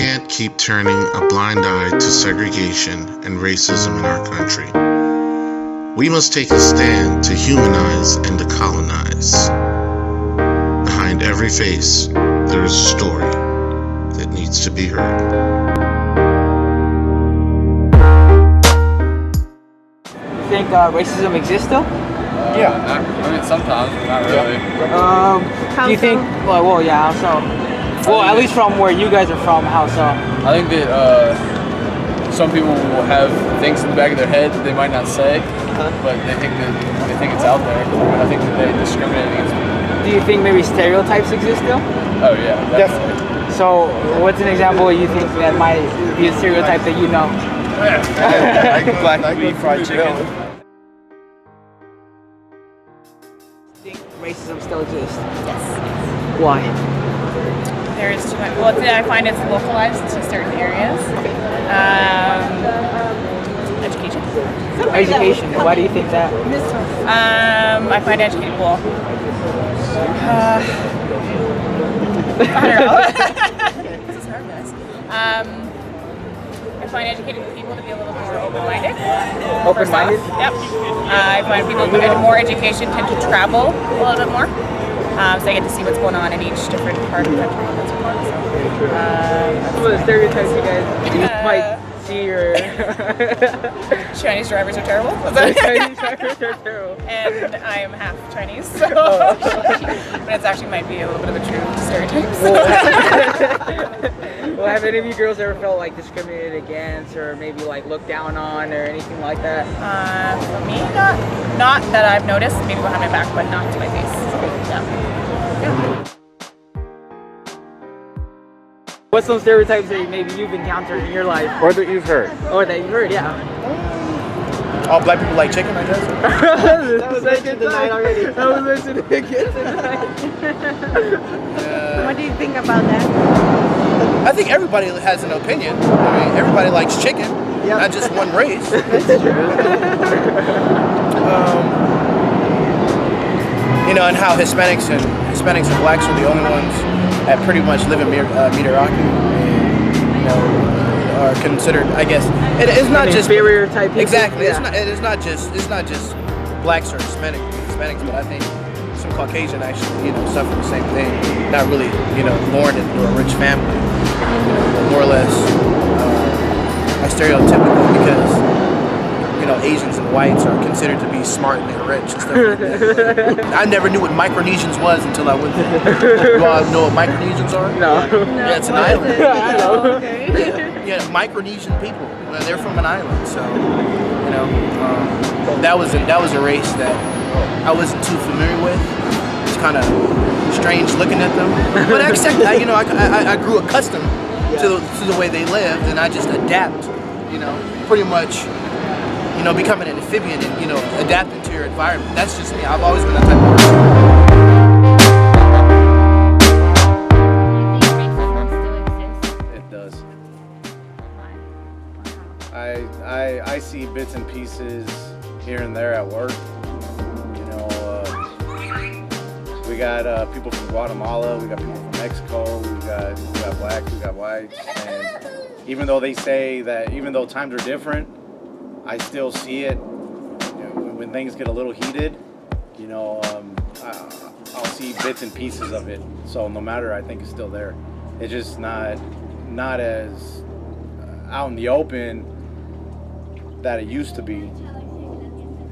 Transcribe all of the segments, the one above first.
can't keep turning a blind eye to segregation and racism in our country. We must take a stand to humanize and to colonize. Behind every face, there is a story that needs to be heard. You think racism exists still? Yeah, sometimes, but not really. Do you think? Well, yeah. How so? Well, at least from where you guys are from, how so? I think that some people will have things in the back of their head that they might not say, but they think it's out there. I think that they discriminate against people. Do you think maybe stereotypes exist still? Oh yeah, definitely. So, what's an example you think that might be a stereotype that you know? Black meat, fried chicken. Do you think racism still exists? Yes. Why? There is too much. Well, I find it's localized to certain areas. Education. Education. Why do you think that? I find educated people. I don't know. This is hard, guys. I find educated people to be a little more open-minded. Open-minded? Yep. I find people with more education tend to travel a little bit more. So I get to see what's going on in each different part of the country and so forth. Some of the stereotypes you guys might see or Chinese drivers are terrible. Chinese drivers are terrible. And I am half Chinese, so but it actually might be a little bit of a true stereotype. Well, have any of you girls ever felt like discriminated against or maybe like looked down on or anything like that? For me, not that I've noticed. Maybe behind my back, but not to my face. Yeah. What's some stereotypes that maybe you've encountered in your life? Or that you've heard. Or that you've heard, yeah. All black people like chicken, I guess. That was mentioned tonight already. That was mentioned again tonight. What do you think about that? I think everybody has an opinion. I mean, everybody likes chicken, not just one race. That's true. You know, and how Hispanics and blacks are the only ones that pretty much live in mediocrity, and you know, are considered. I guess it's not just inferior type people. Exactly. Yeah. It's not just blacks or Hispanics, but I think some Caucasian actually, suffer the same thing. Not really, born into a rich family, but more or less are stereotypical because Asians and whites are considered to be smart and they're rich and stuff like that. I never knew what Micronesians was until I went there. You all know what Micronesians are? No. Yeah, it's an island. I know. Yeah, Micronesian people. They're from an island, so that was a race that I wasn't too familiar with. It's kind of strange looking at them, but I accept that. I grew accustomed to the way they lived, and I just adapt. Pretty much. Becoming an amphibian and, adapting to your environment. That's just me. I've always been that type of person. It does. I see bits and pieces here and there at work. We got people from Guatemala, we got people from Mexico, we got blacks, we got whites, and even though they say that even though times are different, I still see it when things get a little heated. I'll see bits and pieces of it. So no matter, I think it's still there. It's just not as out in the open that it used to be.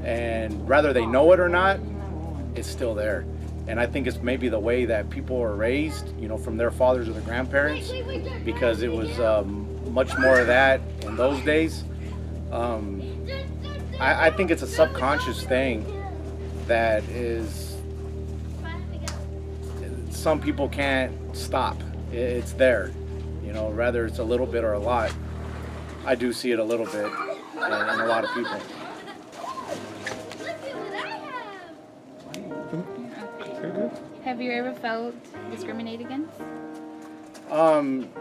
And whether they know it or not, it's still there. And I think it's maybe the way that people are raised, from their fathers or their grandparents, because it was much more of that in those days. I think it's a subconscious thing that is, some people can't stop. It's there, whether it's a little bit or a lot. I do see it a little bit in a lot of people. Have you ever felt discriminated against?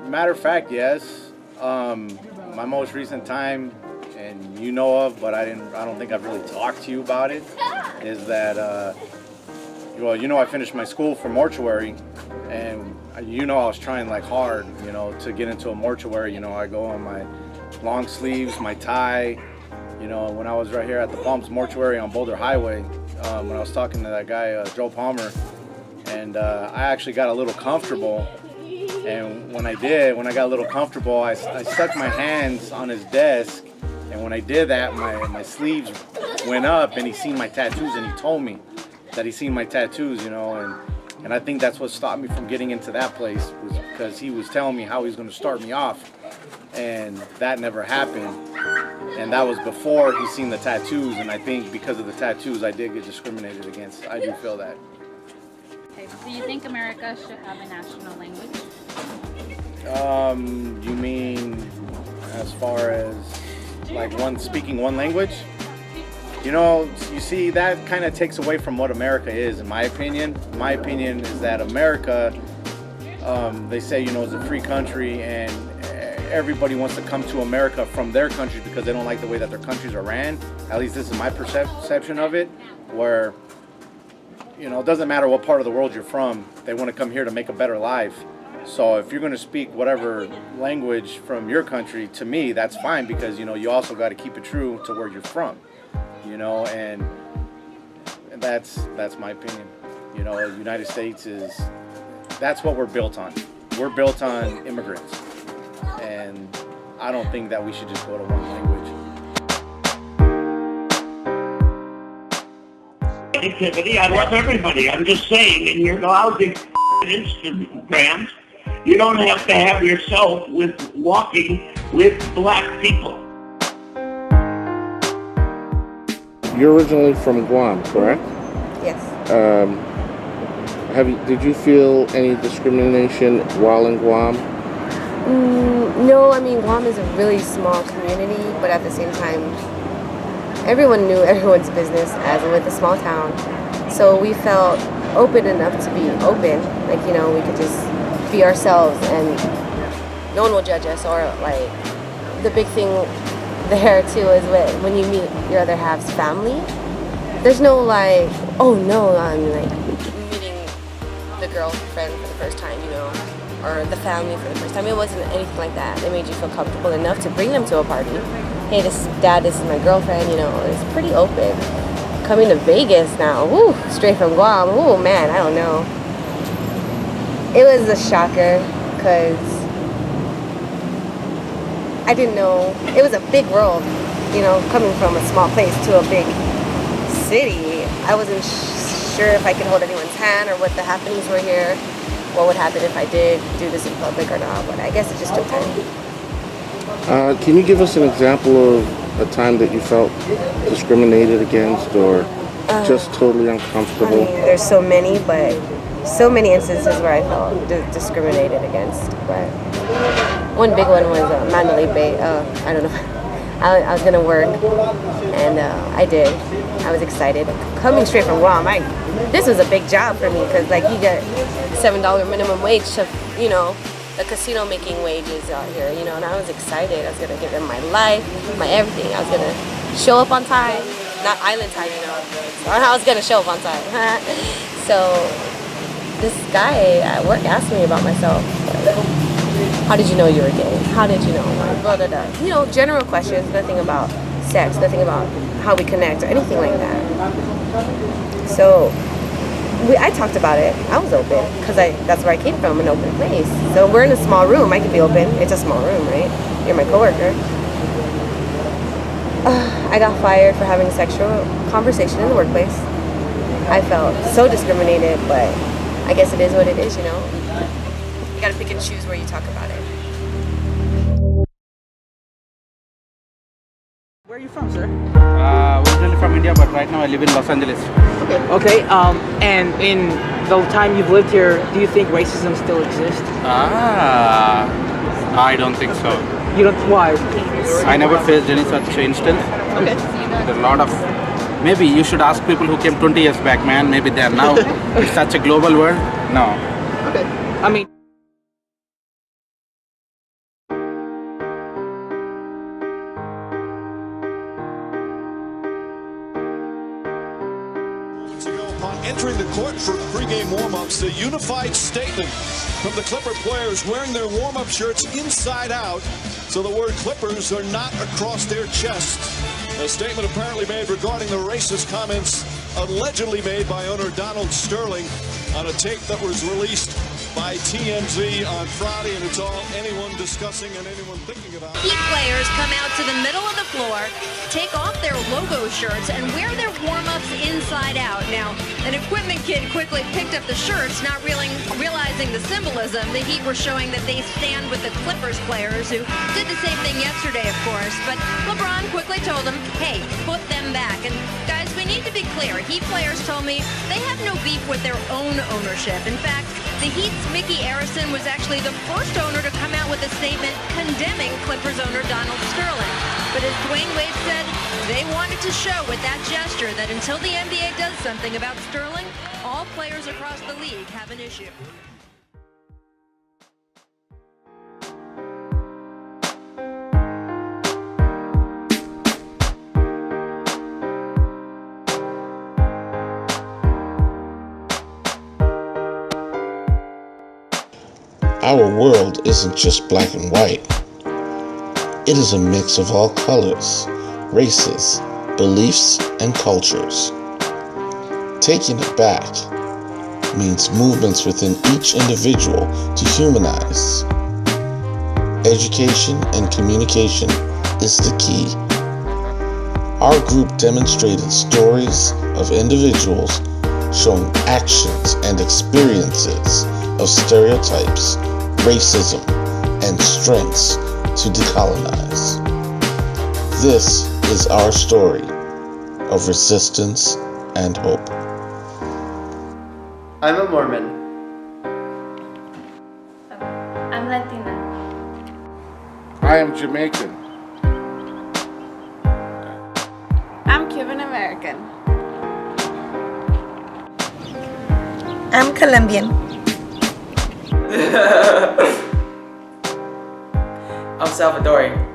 Matter of fact, yes. My most recent time, and you know of, but I don't think I've really talked to you about it, is that I finished my school for mortuary, And you know, I was trying like hard, you know, to get into a mortuary. You know, I go on my long sleeves, my tie. You know, when I was right here at the Palms Mortuary on Boulder Highway, when I was talking to that guy, Joe Palmer, and I actually got a little comfortable. And when I got a little comfortable, I stuck my hands on his desk. And when I did that, my sleeves went up, and he seen my tattoos, and he told me that he seen my tattoos, you know, and I think that's what stopped me from getting into that place, was because he was telling me how he was going to start me off, and that never happened. And that was before he seen the tattoos, and I think because of the tattoos, I did get discriminated against. I do feel that. Okay, do you think America should have a national language? You mean as far as like speaking one language? You know, you see, that kind of takes away from what America is, in my opinion. My opinion is that America, they say, you know, is a free country, and everybody wants to come to America from their countries because they don't like the way that their countries are ran. At least this is my perception of it, where, you know, it doesn't matter what part of the world you're from, they want to come here to make a better life. So if you're going to speak whatever language from your country, to me, that's fine, because, you know, you also got to keep it true to where you're from. You know, and that's my opinion. You know, the United States that's what we're built on. We're built on immigrants, and I don't think that we should just go to one language. Activity. I love everybody. I'm just saying, in your lousy Instagrams, you don't have to have yourself with walking with black people. You're originally from Guam, correct? Yes. Did you feel any discrimination while in Guam? No, I mean, Guam is a really small community, but at the same time, everyone knew everyone's business as with a small town. So we felt open enough to be open. Like, you know, we could just be ourselves and no one will judge us. Or like, the big thing there too is when you meet your other half's family, there's no like, oh no, I'm like meeting the girlfriend for the first time, you know, or the family for the first time. It wasn't anything like that. They made you feel comfortable enough to bring them to a party. Hey, this is my girlfriend, you know. It's pretty open. Coming to Vegas now, woo, straight from Guam, oh man, I don't know. It was a shocker, because I didn't know. It was a big world, you know, coming from a small place to a big city. I wasn't sure if I could hold anyone's hand or what the happenings were here, what would happen if I did do this in public or not, but I guess it just took time. Can you give us an example of a time that you felt discriminated against or just totally uncomfortable? I mean, there's so many, but so many instances where I felt discriminated against, but one big one was Mandalay Bay. I don't know. I was gonna work, and I did. I was excited. Coming straight from Guam, this was a big job for me, because like you get $7 minimum wage to, you know, the casino making wages out here, you know, and I was excited. I was gonna give them my life, my everything. I was gonna show up on time, not island time, you know. So I was gonna show up on time. So this guy at work asked me about myself. Like, how did you know you were gay? How did you know? Blah, blah, blah. You know, general questions, nothing about sex, nothing about how we connect or anything like that. So I talked about it. I was open, because that's where I came from, an open place. So we're in a small room. I could be open. It's a small room, right? You're my coworker. I got fired for having a sexual conversation in the workplace. I felt so discriminated, but I guess it is what it is, you know? You gotta pick and choose where you talk about it. Where are you from, sir? Originally from India, but right now I live in Los Angeles. Okay, and in the time you've lived here, do you think racism still exists? I don't think so. You don't, why? I never faced any such instance. Okay. There are a lot of, maybe you should ask people who came 20 years back, man. Maybe they are now. It's such a global world. No. Okay. I mean, To go upon entering the court for pregame warm-ups, a unified statement from the Clipper players wearing their warm-up shirts inside out, so the word Clippers are not across their chests. A statement apparently made regarding the racist comments allegedly made by owner Donald Sterling on a tape that was released by TMZ on Friday, and it's all anyone discussing and anyone thinking about. Heat players come out to the middle of the floor, take off their logo shirts, and wear their warm-ups inside out. Now, an equipment kid quickly picked up the shirts, not realizing the symbolism. The Heat were showing that they stand with the Clippers players, who did the same thing yesterday, of course. But LeBron quickly told them, hey, put them back. And guys, we need to be clear. Heat players told me they have no beef with their own ownership. In fact, the Heat's Mickey Arison was actually the first owner to come out with a statement condemning Clippers owner Donald Sterling. But as Dwayne Wade said, they wanted to show with that gesture that until the NBA does something about Sterling, all players across the league have an issue. Our world isn't just black and white. It is a mix of all colors, races, beliefs, and cultures. Taking it back means movements within each individual to humanize. Education and communication is the key. Our group demonstrated stories of individuals showing actions and experiences of stereotypes, racism, and strengths to decolonize. This is our story of resistance and hope. I'm a Mormon. I'm Latina. I am Jamaican. I'm Cuban American. I'm Colombian. I'm Salvadorian.